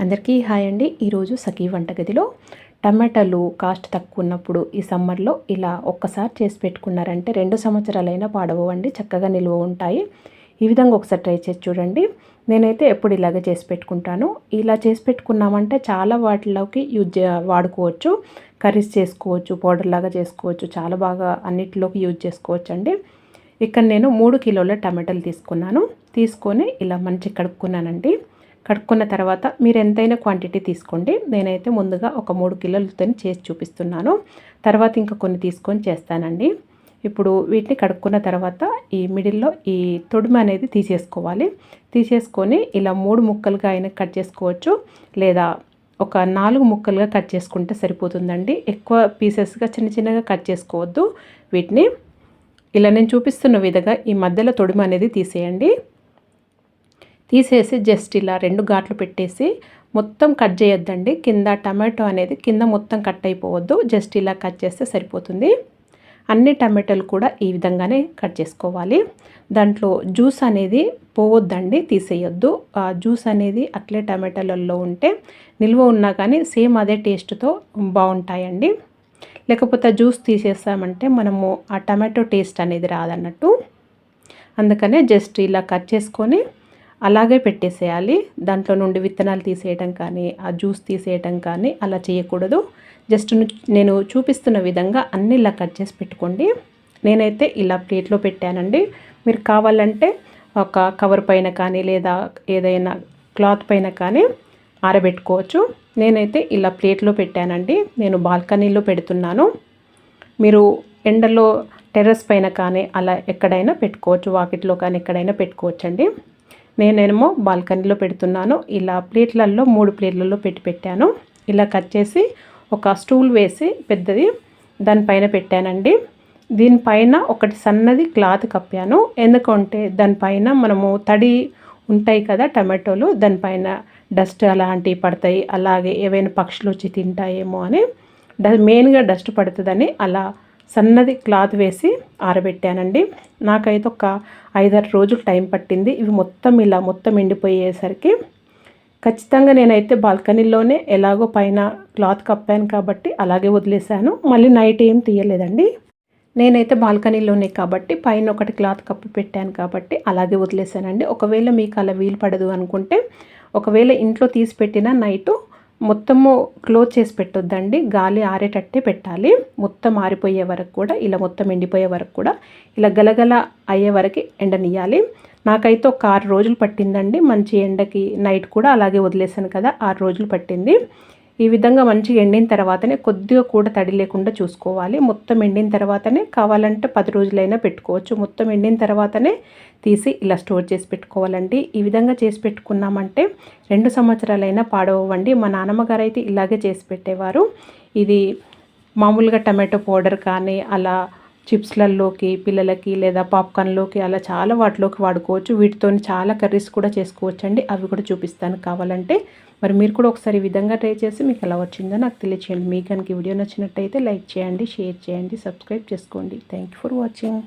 అందరికీ హాయ్ అండి. ఈరోజు సఖీ వంటగదిలో టమాటాలు కాస్ట్ తక్కువ ఉన్నప్పుడు ఈ సమ్మర్లో ఇలా ఒక్కసారి చేసి పెట్టుకున్నారంటే 2 సంవత్సరాలైనా పాడవండి, చక్కగా నిల్వ ఉంటాయి. ఈ విధంగా ఒకసారి ట్రై చేసి చూడండి. నేనైతే ఎప్పుడు ఇలాగే చేసి పెట్టుకుంటాను. ఇలా చేసి పెట్టుకున్నామంటే చాలా వాటిలోకి వాడుకోవచ్చు. కర్రీస్ చేసుకోవచ్చు, పౌడర్ లాగా చేసుకోవచ్చు, చాలా బాగా అన్నిటిలోకి యూజ్ చేసుకోవచ్చు అండి. ఇక్కడ నేను 3 కిలోల టమాటాలు తీసుకొని ఇలా మంచిగా కడుక్కున్నానండి. కడుక్కున్న తర్వాత మీరు ఎంతైనా క్వాంటిటీ తీసుకోండి. నేనైతే ముందుగా ఒక 3 కిలోలతో చేసి చూపిస్తున్నాను. తర్వాత ఇంకా కొన్ని తీసుకొని చేస్తానండి. ఇప్పుడు వీటిని కడుక్కున్న తర్వాత ఈ మిడిల్లో ఈ తొడుము అనేది తీసేసుకొని ఇలా 3 ముక్కలుగా అయినా కట్ చేసుకోవచ్చు, లేదా ఒక 4 ముక్కలుగా కట్ చేసుకుంటే సరిపోతుందండి. ఎక్కువ పీసెస్గా చిన్నగా కట్ చేసుకోవద్దు. వీటిని ఇలా నేను చూపిస్తున్న విధంగా ఈ మధ్యలో తొడుము అనేది తీసేసి జస్ట్ ఇలా 2 ఘాట్లు పెట్టేసి మొత్తం కట్ చేయొద్దండి. కింద టమాటో అనేది కింద మొత్తం కట్ అయిపోవద్దు, జస్ట్ ఇలా కట్ చేస్తే సరిపోతుంది. అన్ని టమాటాలు కూడా ఈ విధంగానే కట్ చేసుకోవాలి. దాంట్లో జ్యూస్ అనేది పోవద్దండి, తీసేయొద్దు. ఆ జ్యూస్ అనేది అట్లే టమాటాలలో ఉంటే నిల్వ ఉన్నా కానీ సేమ్ అదే టేస్ట్తో బాగుంటాయండి. లేకపోతే జ్యూస్ తీసేస్తామంటే మనము ఆ టమాటో టేస్ట్ అనేది రాదన్నట్టు. అందుకనే జస్ట్ ఇలా కట్ చేసుకొని అలాగే పెట్టేసేయాలి. దాంట్లో నుండి విత్తనాలు తీసేయడం కానీ ఆ జ్యూస్ తీసేయడం కానీ అలా చేయకూడదు. జస్ట్ నేను చూపిస్తున్న విధంగా అన్నీ ఇలా కట్ చేసి పెట్టుకోండి. నేనైతే ఇలా ప్లేట్లో పెట్టానండి. మీరు కావాలంటే ఒక కవర్ పైన కానీ లేదా ఏదైనా క్లాత్ పైన కానీ ఆరబెట్టుకోవచ్చు. నేనైతే ఇలా ప్లేట్లో పెట్టానండి. నేను బాల్కనీలో పెడుతున్నాను. మీరు ఎండలో టెర్రస్ పైన కానీ అలా ఎక్కడైనా పెట్టుకోవచ్చు, వాకిట్లో కానీ ఎక్కడైనా పెట్టుకోవచ్చండి. నేనేమో బాల్కనీలో పెడుతున్నాను. ఇలా 3 ప్లేట్లలో పెట్టాను. ఇలా కట్ చేసి ఒక స్టూల్ వేసి పెద్దది దానిపైన పెట్టానండి. దీనిపైన ఒకటి సన్నది క్లాత్ కప్పాను. ఎందుకంటే దానిపైన మనము తడి ఉంటాయి కదా టమాటోలు, దానిపైన డస్ట్ అలాంటివి పడతాయి, అలాగే ఏవైనా పక్షులు వచ్చి తింటాయేమో అని మెయిన్గా డస్ట్ పడుతుందని అలా సన్నది క్లాత్ వేసి ఆరబెట్టానండి. నాకైతే ఒక 5-6 రోజులు టైం పట్టింది. ఇవి మొత్తం ఎండిపోయేసరికి ఖచ్చితంగా నేనైతే బాల్కనీలోనే ఎలాగో పైన క్లాత్ కప్పాను కాబట్టి అలాగే వదిలేశాను. మళ్ళీ నైట్ ఏం తీయలేదండి. నేనైతే బాల్కనీలోనే కాబట్టి పైన ఒకటి క్లాత్ కప్పు పెట్టాను కాబట్టి అలాగే వదిలేశానండి. ఒకవేళ మీకు అలా వీలు పడదు అనుకుంటే, ఒకవేళ ఇంట్లో తీసి పెట్టిన నైటు మొత్తము క్లోజ్ చేసి పెట్టొద్దండి, గాలి ఆరేటట్టే పెట్టాలి. మొత్తం ఆరిపోయే వరకు కూడా, ఇలా మొత్తం ఎండిపోయే వరకు కూడా ఇలా గలగల అయ్యే వరకు ఎండనియాలి. నాకైతే ఒక 6 రోజులు పట్టిందండి. మంచి ఎండకి నైట్ కూడా అలాగే వదిలేసాను కదా, 6 రోజులు పట్టింది. ఈ విధంగా మంచిగా ఎండిన తర్వాతనే కొద్దిగా కూడా తడి లేకుండా చూసుకోవాలి. మొత్తం ఎండిన తర్వాతనే కావాలంటే 10 రోజులైనా పెట్టుకోవచ్చు. మొత్తం ఎండిన తర్వాతనే తీసి ఇలా స్టోర్ చేసి పెట్టుకోవాలండి. ఈ విధంగా చేసి పెట్టుకున్నామంటే 2 సంవత్సరాలైనా పాడవండి. మా నాన్నమ్మ గారు అయితే ఇలాగే చేసి పెట్టేవారు. ఇది మామూలుగా టమాటో పౌడర్ కానీ అలా చిప్స్లలోకి పిల్లలకి లేదా పాప్కార్న్లోకి అలా చాలా వాటిలోకి వాడుకోవచ్చు. వీటితో చాలా కర్రీస్ కూడా చేసుకోవచ్చు అండి. అవి కూడా చూపిస్తాను కావాలంటే. మరి మీరు కూడా ఒకసారి ఈ విధంగా ట్రై చేసి మీకు ఎలా వచ్చిందో నాకు తెలియచేయండి. మీకు కనుక వీడియో నచ్చినట్టయితే లైక్ చేయండి, షేర్ చేయండి, సబ్స్క్రైబ్ చేసుకోండి. Thank you for watching.